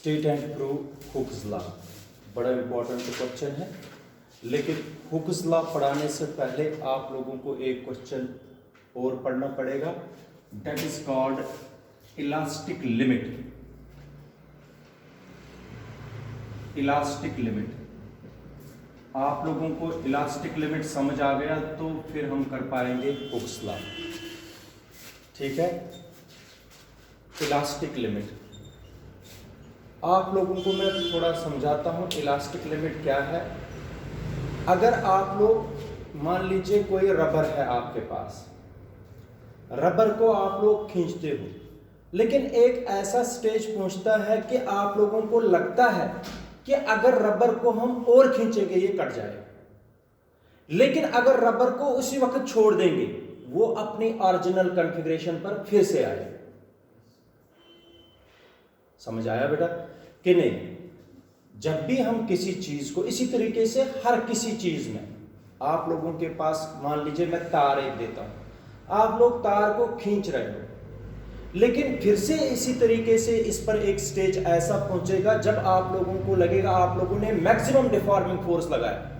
State and prove Hooke's law बड़ा important question है, लेकिन हुक्स लॉ पढ़ाने से पहले आप लोगों को एक क्वेश्चन और पढ़ना पड़ेगा, that is called elastic limit. Elastic limit, आप लोगों को इलास्टिक लिमिट समझ आ गया तो फिर हम कर पाएंगे हुक्स लॉ। ठीक है, इलास्टिक लिमिट आप लोगों को मैं थोड़ा समझाता हूं इलास्टिक लिमिट क्या है। अगर आप लोग मान लीजिए कोई रबर है आपके पास, रबर को आप लोग खींचते हो, लेकिन एक ऐसा स्टेज पहुंचता है कि आप लोगों को लगता है कि अगर रबर को हम और खींचेंगे ये कट जाएगा, लेकिन अगर रबर को उसी वक्त छोड़ देंगे वो अपनी ओरिजिनल कॉन्फ़िगरेशन पर फिर से आएगा। समझ आया बेटा कि नहीं? जब भी हम किसी चीज को, इसी तरीके से हर किसी चीज में आप लोगों के पास मान लीजिए मैं तार एक देता हूं, आप लोग तार को खींच रहे हो, लेकिन फिर से इसी तरीके से इस पर एक स्टेज ऐसा पहुंचेगा जब आप लोगों को लगेगा आप लोगों ने मैक्सिमम डिफॉर्मिंग फोर्स लगाया,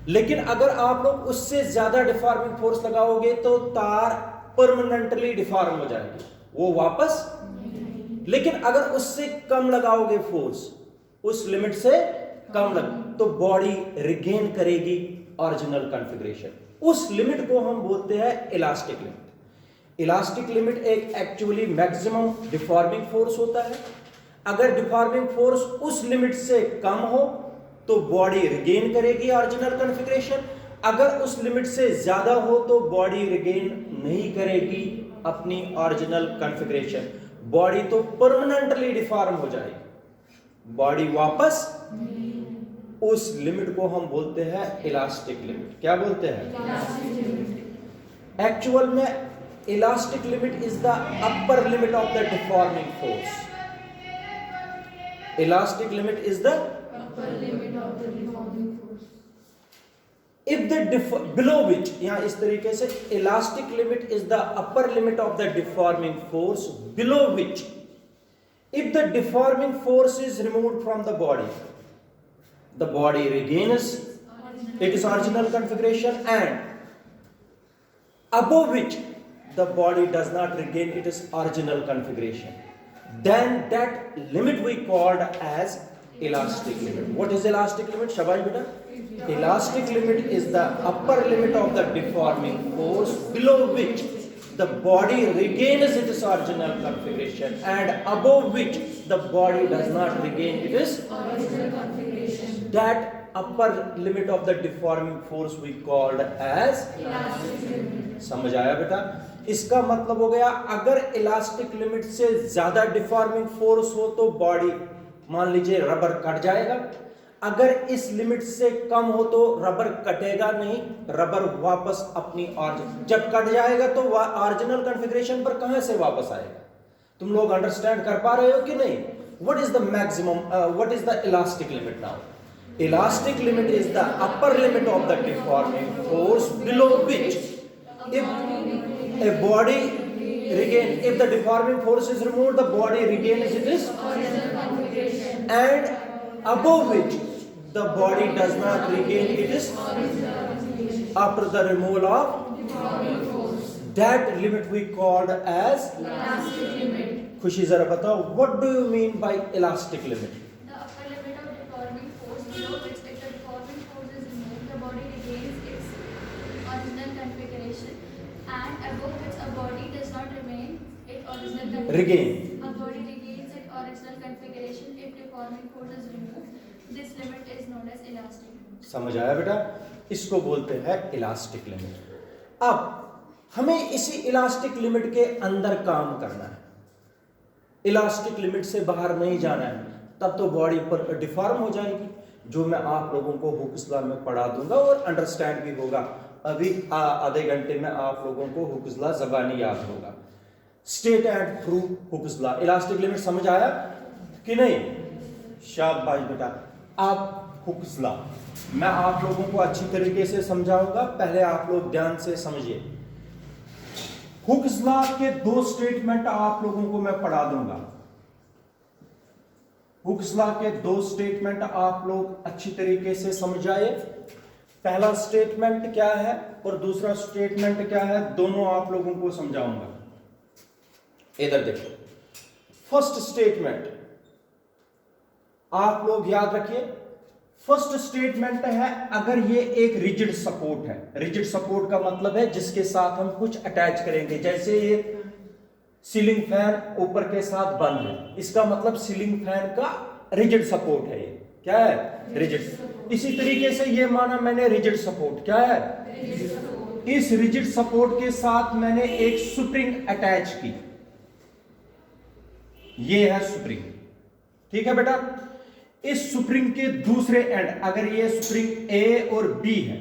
लेकिन अगर आप लोग उससे ज्यादा डिफॉर्मिंग फोर्स लगाओगे तो तार परमानेंटली डिफॉर्म हो जाएगी, वो वापस। लेकिन अगर उससे कम लगाओगे फोर्स, उस लिमिट से कम लग, तो बॉडी रिगेन करेगी ओरिजिनल कॉन्फ़िगरेशन। उस लिमिट को हम बोलते हैं इलास्टिक लिमिट। इलास्टिक लिमिट एक एक्चुअली मैक्सिमम डिफॉर्मिंग फोर्स होता है। अगर डिफॉर्मिंग फोर्स उस लिमिट से कम हो तो बॉडी रिगेन करेगी ओरिजिनल कॉन्फ़िगरेशन, अगर उस लिमिट से ज्यादा हो तो बॉडी रिगेन नहीं करेगी अपनी ओरिजिनल कॉन्फ़िगरेशन, बॉडी तो परमानेंटली डिफॉर्म हो जाएगी, बॉडी वापस। उस लिमिट को हम बोलते हैं इलास्टिक लिमिट। क्या बोलते हैं? एक्चुअल में elastic limit is the upper limit of the deforming force. Elastic limit is the upper limit of the deforming force. If the below which, यहाँ इस तरीके से elastic limit is the upper limit of the deforming force below which, if the deforming force is removed from the body regains its original configuration, and above which the body does not regain its original configuration, then that limit we called as elastic limit. What is elastic limit? Shabash beta. Elastic limit is the upper limit of the deforming force below which the body regains its original configuration, and above which the body does not regain its original configuration. That upper limit of the deforming force we called as elastic limit. समझ आया बेटा? इसका मतलब हो गया अगर elastic limit से ज्यादा डिफॉर्मिंग फोर्स हो तो बॉडी, मान लीजिए रबर कट जाएगा, अगर इस लिमिट से कम हो तो रबर कटेगा नहीं, रबर वापस अपनी जब कट जाएगा तो वह ओरिजिनल कॉन्फ़िगरेशन पर कहां से वापस आएगा? तुम लोग अंडरस्टैंड कर पा रहे हो कि नहीं? What is the maximum, what is the elastic limit now? Elastic limit is the upper limit of the deforming force below which if a body regain, if the deforming force is removed, the body regains its original configuration, and above which the body does not regain its original configuration after the removal of deforming force. That limit we called as elastic limit. खुशी जरा बताओ, what do you mean by elastic limit? The upper limit of deforming force below which if the deforming force is removed, the body regains its original configuration, and above which a body does not remain its original configuration. A body regains its original configuration if deforming force is removed. This limit is known as elastic limit. समझ आया बेटा? इसको बोलते हैं elastic limit. अब हमें इसी elastic limit के अंदर काम करना है, इलास्टिक लिमिट से बाहर नहीं जाना है, तब तो बॉडी पर डिफॉर्म हो जाएगी, जो मैं आप लोगों को हुक्स लॉ में पढ़ा दूंगा और अंडरस्टैंड भी होगा। अभी आधे घंटे में आप लोगों को हुक्स लॉ ज़बानी याद होगा। State and prove Hooke's law. Elastic limit समझ आया कि नहीं? शाबाश बेटा। आप हुक्स लॉ मैं आप लोगों को अच्छी तरीके से समझाऊंगा, पहले आप लोग ध्यान से समझिए। हुक्स लॉ के दो स्टेटमेंट आप लोगों को मैं पढ़ा दूंगा। हुक्स लॉ के दो स्टेटमेंट आप लोग अच्छी तरीके से समझ आए। पहला स्टेटमेंट क्या है और दूसरा स्टेटमेंट क्या है, दोनों आप लोगों को समझाऊंगा। इधर देखो, फर्स्ट स्टेटमेंट आप लोग याद रखिए। फर्स्ट स्टेटमेंट है, अगर ये एक रिजिड सपोर्ट है, रिजिड सपोर्ट का मतलब है जिसके साथ हम कुछ अटैच करेंगे, जैसे ये सीलिंग फैन ऊपर के साथ बंद है, इसका मतलब सीलिंग फैन का रिजिड सपोर्ट है। ये क्या है? रिजिड। इसी तरीके से ये माना मैंने रिजिड सपोर्ट, क्या है? इस रिजिड सपोर्ट के साथ मैंने एक स्प्रिंग अटैच की, ये है स्प्रिंग, ठीक है बेटा। इस स्प्रिंग के दूसरे एंड, अगर ये स्प्रिंग ए और बी है,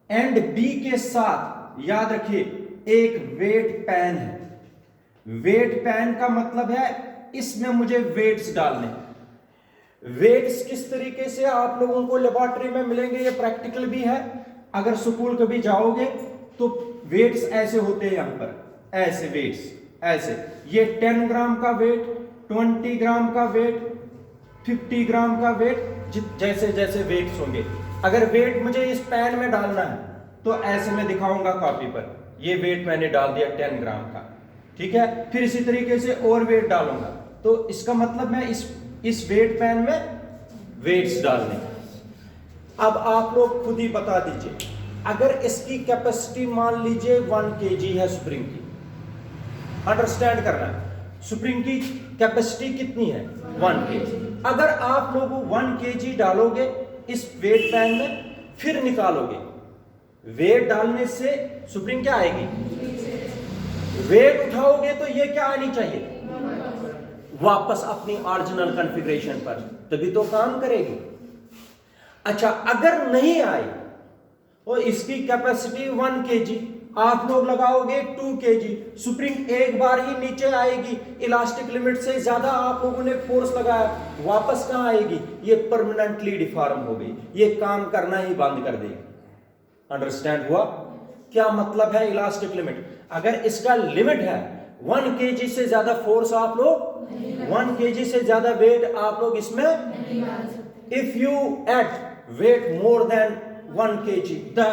एंड बी के साथ याद रखिए एक वेट पैन है। वेट पैन का मतलब है इसमें मुझे वेट्स डालने। वेट्स किस तरीके से आप लोगों को लेबोरेटरी में मिलेंगे, ये प्रैक्टिकल भी है। अगर स्कूल कभी जाओगे तो वेट्स ऐसे होते हैं, यहां पर ऐसे वेट्स, ऐसे ये 10 ग्राम का वेट, 20 ग्राम का वेट, 50 ग्राम का वेट, जैसे जैसे वेट्स होंगे। अगर वेट मुझे इस पैन में डालना है तो ऐसे मैं दिखाऊंगा कॉपी पर, ये वेट मैंने डाल दिया 10 ग्राम का, ठीक है। फिर इसी तरीके से और वेट डालूंगा, तो इसका मतलब मैं इस वेट पैन में वेट्स डालने। अब आप लोग खुद ही बता दीजिए, अगर इसकी कैपेसिटी मान लीजिए 1 kg है स्प्रिंग की, अंडरस्टैंड करना है, स्प्रिंग की कैपेसिटी कितनी है? 1 kg। अगर आप लोग 1 kg डालोगे इस वेट पैन में, फिर निकालोगे, वेट डालने से स्प्रिंग क्या आएगी? वेट उठाओगे तो ये क्या आनी चाहिए? वापस अपनी ओरिजिनल कॉन्फ़िगरेशन पर, तभी तो काम करेगी। अच्छा, अगर नहीं आई और इसकी कैपेसिटी 1 kg, आप लोग लगाओगे 2 kg, स्प्रिंग एक बार ही नीचे आएगी, इलास्टिक लिमिट से ज्यादा आप लोगों ने फोर्स लगाया, वापस कहां आएगी? ये परमानेंटली डिफॉर्म हो गई, ये काम करना ही बंद कर देगी। अंडरस्टैंड हुआ? क्या मतलब है इलास्टिक लिमिट? अगर इसका लिमिट है 1 kg से ज्यादा फोर्स आप लोग, 1 kg से ज्यादा वेट आप लोग इसमें, if you add weight more than 1 kg, the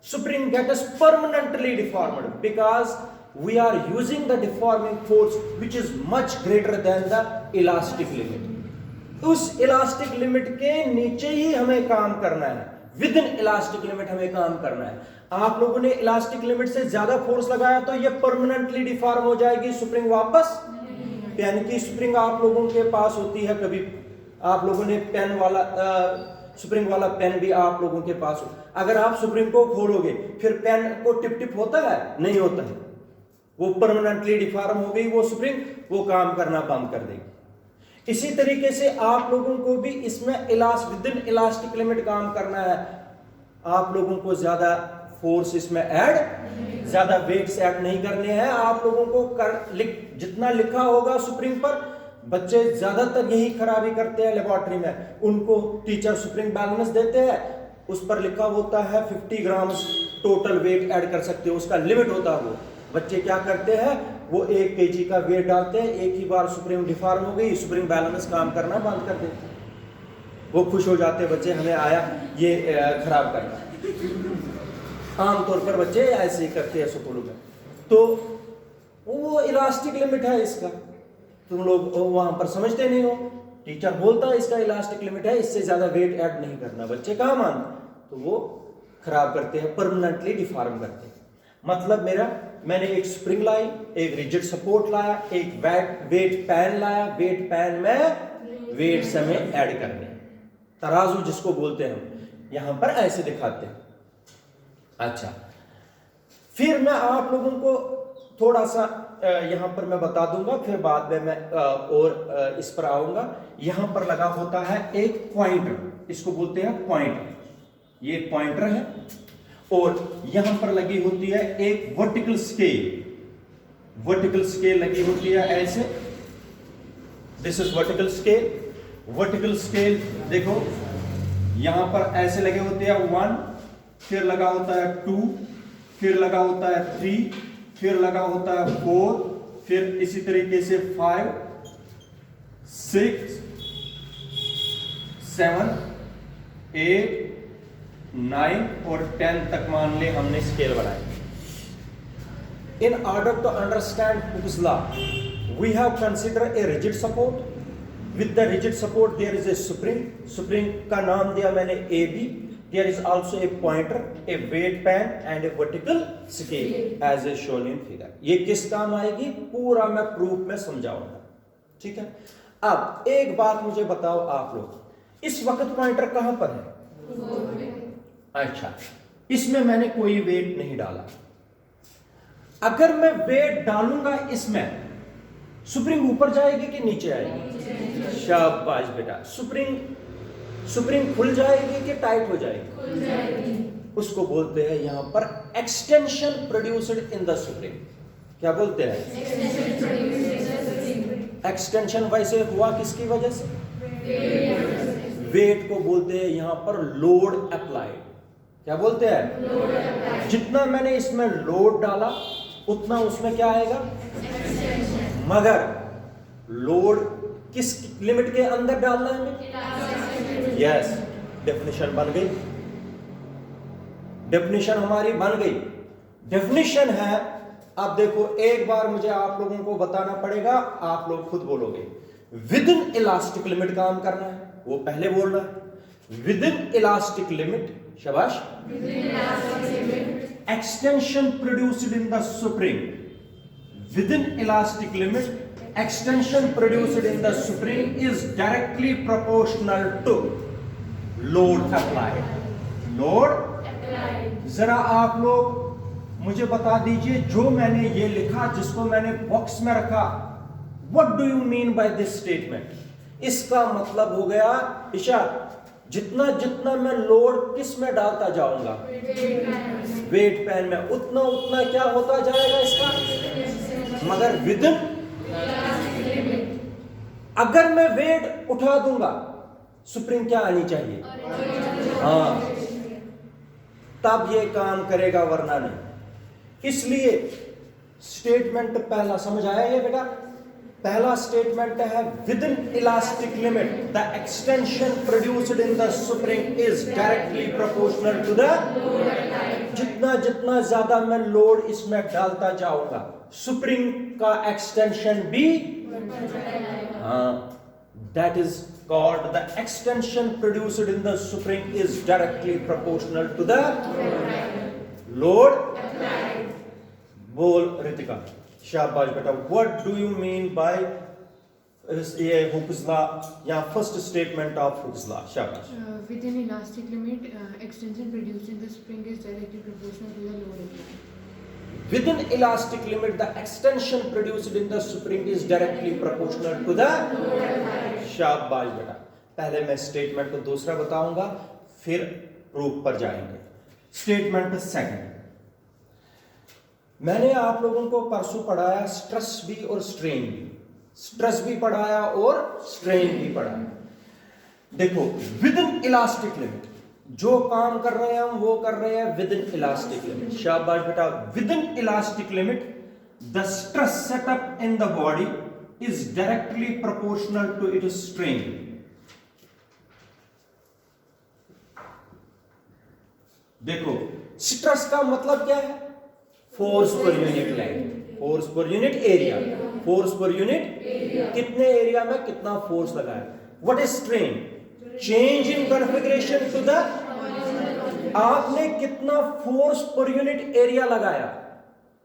spring gets permanently deformed because we are using the deforming force which is much greater than the elastic limit. उस इलास्टिक लिमिट के नीचे ही हमें काम करना है, विद इन इलास्टिक लिमिट हमें काम करना है। आप लोगों ने इलास्टिक लिमिट से ज्यादा फोर्स लगाया तो ये परमानेंटली डिफॉर्म हो जाएगी, स्प्रिंग वापस। पेन की स्प्रिंग आप लोगों के पास होती है, कभी आप लोगों ने पेन वाला स्प्रिंग वाला पेन भी आप लोगों के पास हो, अगर आप स्प्रिंग को खोलोगे फिर पेन को टिप टिप होता है? नहीं होता है, वो परमानेंटली डिफॉर्म हो गई वो स्प्रिंग, वो काम करना बंद कर देगी। इसी तरीके से आप लोगों को भी इसमें विद इन इलास्टिक लिमिट काम करना है। आप लोगों को ज्यादा फोर्स इसमें ऐड, ज्यादा वेट्स ऐड नहीं करने हैं। आप लोगों को जितना लिखा होगा स्प्रिंग पर, बच्चे ज्यादातर यही खराबी करते हैं लेबोरेटरी में, उनको टीचर स्प्रिंग बैलेंस देते हैं, उस पर लिखा होता है 50 ग्राम टोटल वेट ऐड कर सकते हो, उसका लिमिट होता है वो। बच्चे क्या करते हैं, वो 1 kg का वेट डालते हैं, एक ही बार स्प्रिंग डिफॉर्म हो गई, स्प्रिंग बैलेंस काम करना बंद कर देते, वो खुश हो जाते बच्चे, हमें आया ये खराब करना। आमतौर पर बच्चे ऐसे ही करते हैं स्कूलों में। तो वो इलास्टिक लिमिट है इसका, तुम लोग वहां पर समझते नहीं हो, टीचर बोलता है इसका इलास्टिक लिमिट है, इससे ज्यादा वेट ऐड नहीं करना, बच्चे कहां मानते, तो वो खराब करते हैं, परमानेंटली डिफॉर्म करते हैं। मतलब मेरा, मैंने एक स्प्रिंग लाई, एक रिजिड सपोर्ट लाया, एक वेट पैन लाया, वेट पैन में वेट हमें ऐड करने, तराजू जिसको बोलते हैं हम, यहां पर ऐसे दिखाते हैं। अच्छा, फिर मैं आप लोगों को थोड़ा सा यहां पर मैं बता दूंगा, फिर बाद में मैं और इस पर आऊंगा। यहां पर लगा होता है एक पॉइंटर, इसको बोलते हैं पॉइंटर, ये पॉइंटर है, और यहां पर लगी होती है एक वर्टिकल स्केल, वर्टिकल स्केल लगी होती है ऐसे, this is vertical scale. Vertical scale देखो यहां पर ऐसे लगे होते हैं 1, फिर लगा होता है 2, फिर लगा होता है 3, फिर लगा होता है 4, फिर इसी तरीके से 5, 6, 7, 8, 9 और 10 तक मान ले हमने स्केल बनाई. In order to understand Hooke's law, we have considered a rigid support. With the rigid support there is a spring. Spring का नाम दिया मैंने AB. There is also a pointer, a weight pan and a vertical scale as is shown in figure. ये किस काम आएगी पूरा मैं प्रूफ में समझाऊंगा. ठीक है. अब एक बात मुझे बताओ आप लोग, इस वक्त पॉइंटर कहां पर है? अच्छा, इसमें मैंने कोई वेट नहीं डाला. अगर मैं वेट डालूंगा इसमें, स्प्रिंग ऊपर जाएगी कि नीचे आएगी? शाबाश बेटा. स्प्रिंग खुल जाएगी कि टाइट हो जाएगी? खुल जाएगी. उसको बोलते हैं यहां पर extension produced in the spring. क्या बोलते हैं? एक्सटेंशन वैसे हुआ किसकी वजह से? वेट को बोलते हैं यहां पर लोड अप्लाइड. क्या बोलते हैं? जितना मैंने इसमें लोड डाला उतना उसमें क्या आएगा? मगर लोड किस लिमिट के अंदर डालना है हमें? यस. डेफिनेशन बन गई. डेफिनेशन हमारी बन गई. डेफिनेशन है. अब देखो एक बार मुझे आप लोगों को बताना पड़ेगा, आप लोग खुद बोलोगे. विद इन इलास्टिक लिमिट काम करना है, वो पहले बोलना है. Within elastic limit. शाबाश. Extension produced in the spring. Within elastic limit, extension produced in the spring is directly proportional to load applied. Load applied. जरा आप लोग मुझे बता दीजिए, जो मैंने ये लिखा, जिसको मैंने बॉक्स में रखा, what do you mean by this statement? इसका मतलब हो गया ईशा, जितना जितना मैं लोड किस में डालता जाऊंगा? वेट पैन में. उतना उतना क्या होता जाएगा इसका? मगर विदिन, अगर मैं वेट उठा दूंगा, स्प्रिंग क्या आनी चाहिए? हाँ, तब ये काम करेगा, वरना नहीं. इसलिए स्टेटमेंट पहला समझ आया ये बेटा? पहला स्टेटमेंट है within elastic limit the extension produced in the spring is directly proportional to the. जितना जितना ज्यादा मैं लोड इसमें डालता जाऊंगा, स्प्रिंग का एक्सटेंशन भी. हाँ, that is called the extension produced in the spring is directly proportional to the load. बोल रितिका. शाबाश बेटा. What do you mean by ये Hooke's law या first statement of Hooke's law? शाबाश. With an elastic limit, extension produced in the spring is directly proportional to the load applied. With an elastic limit, the extension produced in the spring is directly proportional to the. शाबाश बेटा. पहले मैं statement को दूसरा बताऊंगा, फिर proof पर जाएंगे. Statement second. मैंने आप लोगों को परसों पढ़ाया स्ट्रेस भी और स्ट्रेन भी. स्ट्रेस भी पढ़ाया और स्ट्रेन भी पढ़ाया. देखो, विद इन इलास्टिक लिमिट जो काम कर रहे हैं हम, वो कर रहे हैं विद इन इलास्टिक लिमिट. शाबाश बेटा. Within elastic limit the stress setup in the body is directly proportional to its strain. देखो, स्ट्रेस का मतलब क्या है? Force per unit length, force per unit area, force per unit कितने area में कितना फोर्स लगाया. What is strain? Change in configuration to the. आपने कितना फोर्स पर यूनिट एरिया लगाया,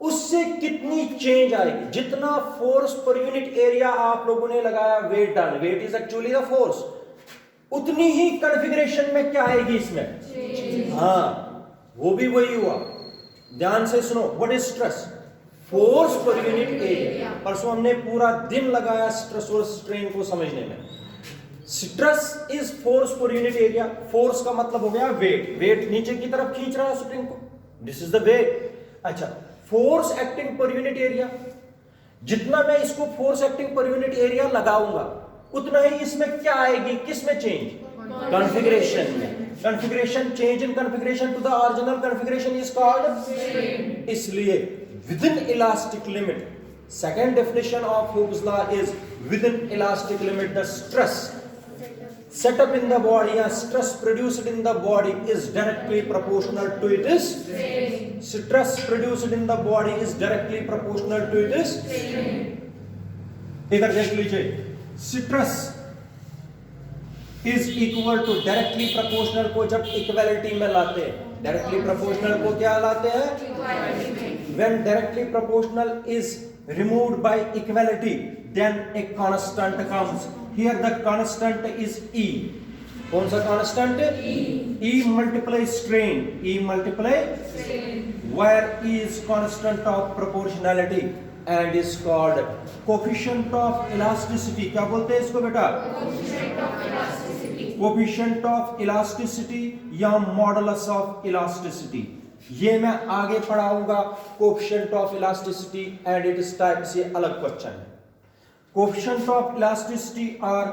उससे कितनी चेंज आएगी. जितना फोर्स पर यूनिट एरिया आप लोगों ने लगाया, वेट डाल, weight is actually the force, उतनी ही कॉन्फ़िगरेशन में क्या आएगी इसमें? हाँ, वो भी वही हुआ. ध्यान से सुनो. What is stress? Force per unit area. परसों हमने पूरा दिन लगाया स्ट्रेस और स्ट्रेन को समझने में. Stress is force per unit area. Force का मतलब हो गया वेट. वेट नीचे की तरफ खींच रहा है स्प्रिंग को, दिस इज द वेट. अच्छा, force acting per unit area. जितना मैं इसको force acting per unit area लगाऊंगा, उतना ही इसमें क्या आएगी? किस में चेंज? कॉन्फ़िगरेशन में. Configuration, change in configuration to the original configuration is called. इसलिए within elastic limit, second definition of Hooke's law is within elastic limit the stress setup in the body या stress produced in the body is directly proportional to its stress produced in the body is directly proportional to its इधर देख लीजिए, stress is equal to directly proportional को जब equality में लाते हैं, directly proportional को क्या लाते हैं? When directly proportional is removed by equality, then a constant comes. Here the constant is E. कौन सा constant? E multiply strain. E multiply where E is constant of proportionality and is called coefficient of elasticity. क्या बोलते हैं इसको बेटा? Coefficient of elasticity या modulus of elasticity, ये मैं आगे पढ़ाऊंगा। Coefficient of elasticity and its types, ये अलग क्वेश्चन है। कोफिशिएंट ऑफ इलास्टिसिटी और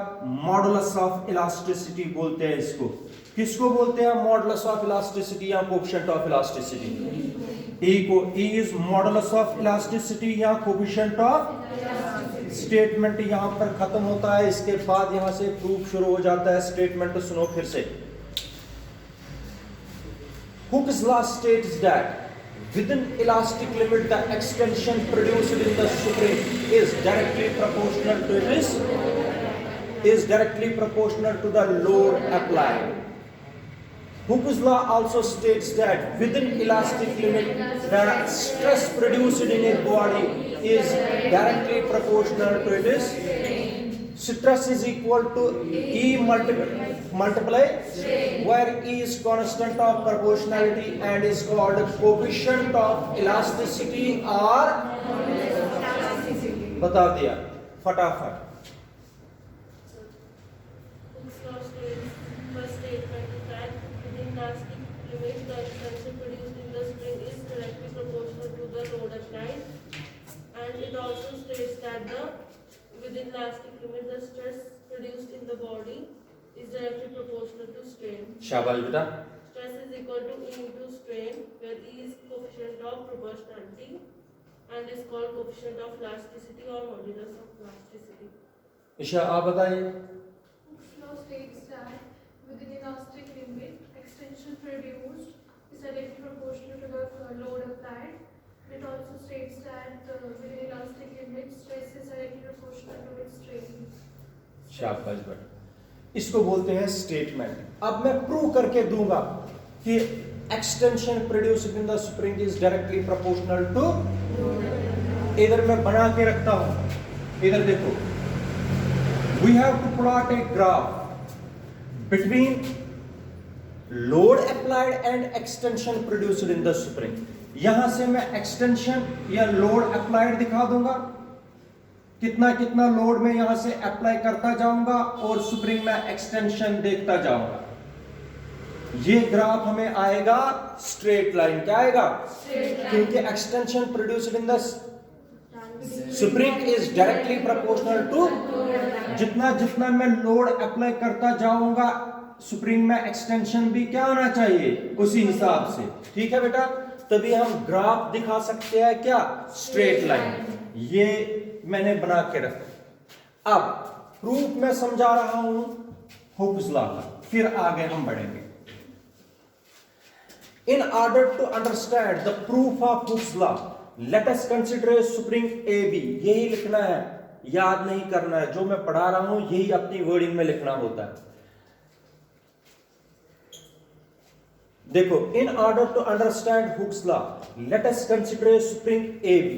मॉडुलस ऑफ इलास्टिसिटी बोलते हैं इसको। किसको बोलते हैं? मॉडुलस ऑफ इलास्टिसिटी या कोफिशिएंट ऑफ इलास्टिसिटी। ई को, E is modulus of elasticity या कोफिशिएंट ऑफ। स्टेटमेंट यहां पर खत्म होता है, इसके बाद यहां से प्रूफ शुरू हो जाता है। स्टेटमेंट तो सुनो फिर से। Hooke's law states that within elastic limit the extension produced in the spring is directly proportional to the load applied. Hooke's law also states that within elastic limit the stress produced in a body is directly proportional to its stress is equal to E multiply where E is constant of proportionality and is called coefficient of elasticity or बता दिया फटाफट। Within elastic limit, the stress produced in the body is directly proportional to strain. शाबाश बेटा। Stress is equal to E into strain, where E is coefficient of proportionality and is called coefficient of elasticity or modulus of elasticity. Isha आप बताइए। Hooke's law states that within elastic limit, extension produced is directly proportional to the load applied. It also states that within elastic limit, stress is directly proportional to its strain. शाबाश बेटा। इसको बोलते हैं statement. अब मैं prove करके दूंगा कि extension produced in the spring is directly proportional to. इधर मैं बना के रखता हूं, इधर देखो। We have to plot a graph between load applied and extension produced in the spring. यहां से मैं एक्सटेंशन या लोड अप्लाइड दिखा दूंगा, कितना कितना लोड में यहां से अप्लाई करता जाऊंगा और स्प्रिंग में एक्सटेंशन देखता जाऊंगा। ये ग्राफ हमें आएगा स्ट्रेट लाइन। क्या आएगा? क्योंकि extension produced in the spring is directly proportional to, जितना जितना मैं लोड अप्लाई करता जाऊंगा स्प्रिंग में एक्सटेंशन भी क्या आना चाहिए उसी हिसाब से। ठीक है बेटा, तभी हम ग्राफ दिखा सकते हैं क्या? Straight line. ये मैंने बना के रखा। अब प्रूफ मैं समझा रहा हूं हुक्स लॉ का, फिर आगे हम बढ़ेंगे। In order to understand the proof of Hooke's law let us consider spring A B. यही लिखना है, याद नहीं करना है। जो मैं पढ़ा रहा हूं यही अपनी वर्डिंग में लिखना होता है। देखो, in order to understand Hooke's law let us consider spring A B.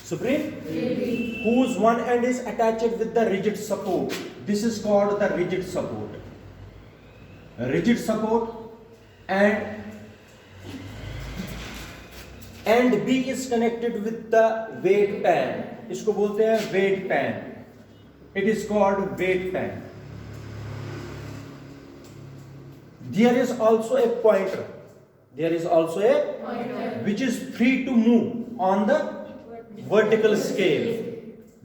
Spring whose one end is attached with the rigid support. This is called the rigid support. Rigid support and B is connected with the weight pan. इसको बोलते हैं weight pan. It is called weight pan. There is also a pointer. There is also a pointer which is free to move on the vertical scale.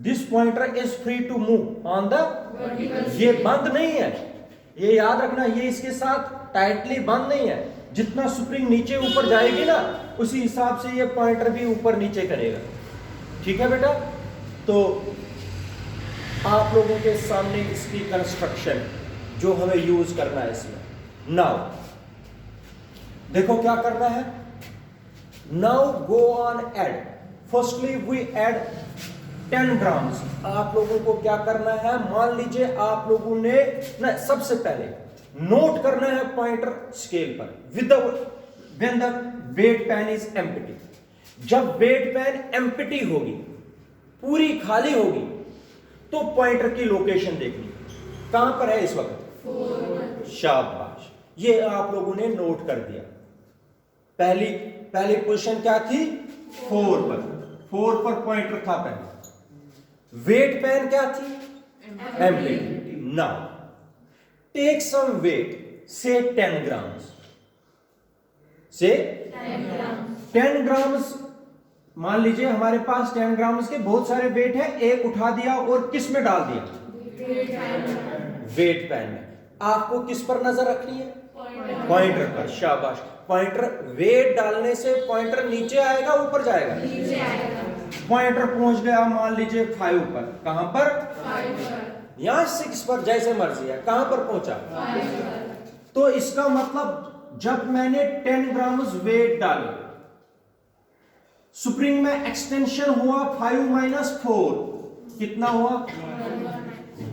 This pointer is free to move on the vertical. ये बंद नहीं है, ये याद रखना, ये इसके साथ टाइटली बंद नहीं है। जितना स्प्रिंग नीचे ऊपर जाएगी ना उसी हिसाब से ये पॉइंटर भी ऊपर नीचे करेगा। ठीक है बेटा, तो आप लोगों के सामने इसकी कंस्ट्रक्शन जो हमें यूज करना है इसमें। नाउ देखो क्या करना है। Now go on add. Firstly we add 10 grams. आप लोगों को क्या करना है, मान लीजिए आप लोगों ने ना, सबसे पहले नोट करना है पॉइंटर स्केल पर with when the weight pan is empty. जब वेट पैन एम्प्टी होगी, पूरी खाली होगी, तो पॉइंटर की लोकेशन देखनी। कहां पर है इस वक्त? शाबाश, ये आप लोगों ने नोट कर दिया। पहली पोजीशन क्या थी? 4 पर। 4 पर पॉइंटर था पहले। वेट पैन क्या थी? Empty. Now take some weight, say 10 grams, से 10 ग्राम्स। मान लीजिए हमारे पास 10 ग्राम्स के बहुत सारे वेट है, एक उठा दिया और किस में डाल दिया? वेट पैन में। आपको किस पर नजर रखनी है? पॉइंटर पर। शाबाश। पॉइंटर, वेट डालने से पॉइंटर नीचे आएगा ऊपर जाएगा? नीचे आएगा। पॉइंटर पहुंच गया मान लीजिए 5 पर। कहां पर? 5 पर। यहां 6 पर, जैसे मर्जी है। कहां पर पहुंचा? 5 पर। तो इसका मतलब जब मैंने 10 ग्राम्स वेट डाले, स्प्रिंग में एक्सटेंशन हुआ 5 माइनस 4, कितना हुआ?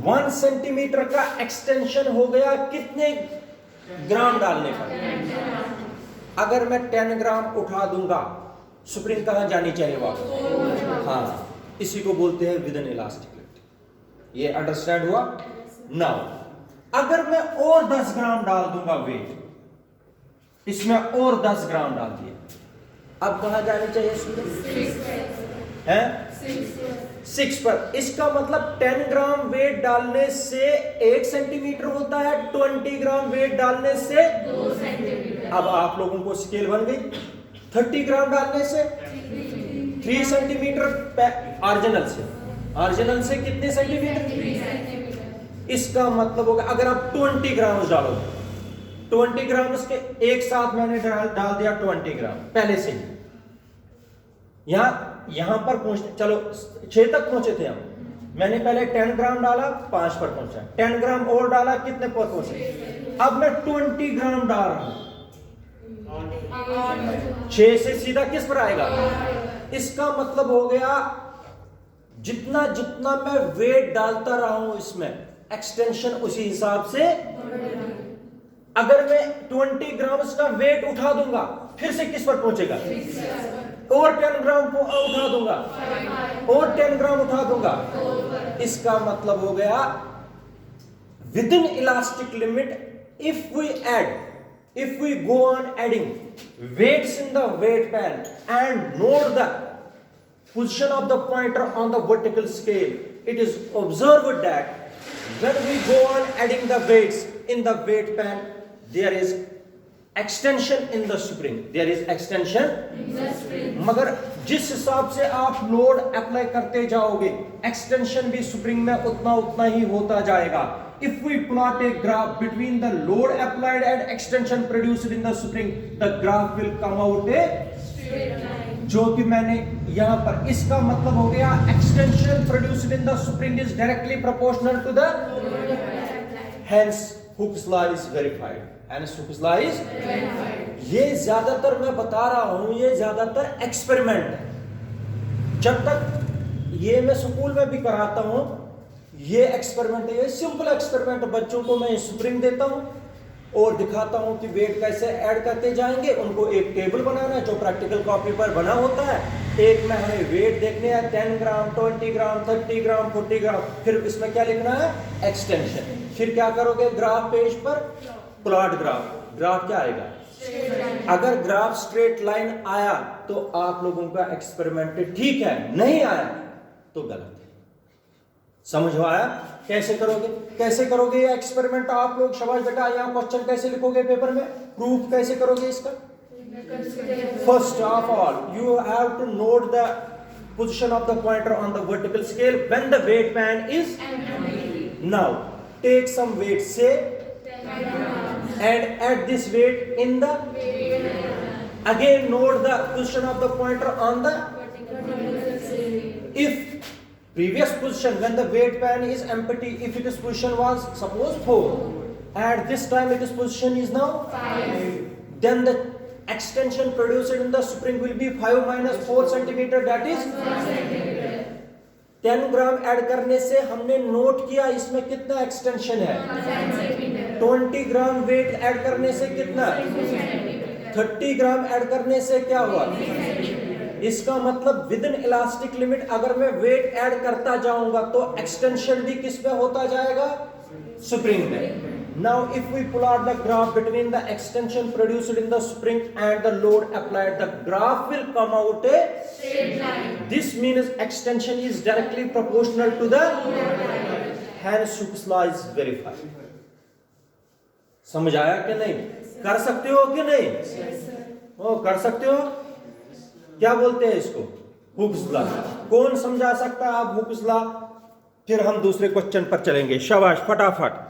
1 सेंटीमीटर का एक्सटेंशन हो गया कितने ग्राम डालने पर? अगर मैं 10 ग्राम उठा दूंगा, स्प्रिंग कहां जानी चाहिए? वापस। हाँ, इसी को बोलते हैं विद एन इलास्टिक लिफ्ट। ये अंडरस्टैंड हुआ? नाउ अगर मैं और 10 ग्राम डाल दूंगा वेट, इसमें और 10 ग्राम डाल दिए, अब कहां जानी चाहिए स्प्रिंग? है 6 पर। इसका मतलब 10 ग्राम वेट डालने से 1 सेंटीमीटर होता है, 20 ग्राम वेट डालने से 2 सेंटीमीटर। अब आप लोगों को स्केल बन गई। 30 ग्राम डालने से 3 सेंटीमीटर ऑरिजिनल से कितने सेंटीमीटर? 3 सेंटीमीटर। इसका मतलब होगा अगर आप 20 ग्राम डालोगे, 20 ग्राम के एक साथ मैंने डाल दिया 20 ग्राम पहले से ही। यहां पर पहुंचते, चलो 6 तक पहुंचे थे हम। मैंने पहले 10 ग्राम डाला, 5 पर पहुंचा। 10 ग्राम और डाला, कितने पर पहुंचे? अब मैं 20 ग्राम डाल रहा हूं, 6 से सीधा किस पर आएगा? इसका मतलब हो गया जितना जितना मैं वेट डालता रहा हूं इसमें, एक्सटेंशन उसी हिसाब से। अगर मैं 20 ग्राम का वेट उठा दूंगा, फिर से किस पर पहुंचेगा? और 10 ग्राम उठा दूंगा, और 10 ग्राम उठा दूंगा। इसका मतलब हो गया with in elastic limit, if we go on adding weights in the weight pan and note the position of the pointer on the vertical scale, it is observed that when we go on adding the weights in the weight pan, there is extension in the spring. There is extension in the spring. मगर जिस हिसाब से आप load apply करते जाओगे, extension भी spring में उतना ही होता जाएगा। If we plot a graph between the load applied and extension produced in the spring, the graph will come out a straight line. जो कि मैंने यहाँ पर, इसका मतलब हो गया extension produced in the spring is directly proportional to the load applied. Hence Hooke's law is verified. Hence Hooke's law is verified. ये ज्यादातर मैं बता रहा हूँ, ये ज्यादातर एक्सपेरिमेंट है। जब तक ये मैं स्कूल में भी कराता हूँ, ये एक्सपेरिमेंट है, ये सिंपल एक्सपेरिमेंट। बच्चों को मैं स्प्रिंग देता हूं और दिखाता हूं कि वेट कैसे ऐड करते जाएंगे। उनको एक टेबल बनाना है जो प्रैक्टिकल कॉपी पर बना होता है। एक में हमें वेट देखने हैं, 10 ग्राम, 20 ग्राम, 30 ग्राम, 40 ग्राम। फिर इसमें क्या लिखना है? एक्सटेंशन। फिर क्या करोगे? ग्राफ पेज पर प्लॉट ग्राफ क्या आएगा? अगर ग्राफ स्ट्रेट लाइन आया तो आप लोगों का एक्सपेरिमेंट ठीक है, नहीं आया तो गलत है। समझ आया? कैसे करोगे ये एक्सपेरिमेंट आप लोग? शाबाश बेटा। यहाँ क्वेश्चन कैसे लिखोगे पेपर में? प्रूफ कैसे करोगे इसका? First of all you have to note the position of the pointer on the vertical scale when the weight pan is empty. Now take some weight say and add this weight in the again note the position of the pointer on the if previous position when the weight pan is empty, if its position was suppose 4, At this time its position is now 5. Then the extension produced in the spring will be 5 minus 4 centimeter, that is 1 centimeter. 10 gram add करने से हमने note किया इसमें कितना extension है 10 centimetre. 20 gram weight add करने से कितना 30 ग्राम ऐड करने से क्या हुआ इसका मतलब विद इन इलास्टिक लिमिट अगर मैं वेट ऐड करता जाऊंगा तो एक्सटेंशन भी किस पे होता जाएगा स्प्रिंग में. Now if we plot the graph between the extension produced in the spring and the load applied, the graph will come out a straight line. This means extension is directly proportional to the load. Hence Hooke's law is verified. समझ आया कि नहीं? कर सकते हो कि नहीं? ओ कर सकते हो? क्या बोलते हैं इसको? Hooke's law. कौन समझा सकता है आप Hooke's law? फिर हम दूसरे क्वेश्चन पर चलेंगे. शाबाश फटाफट.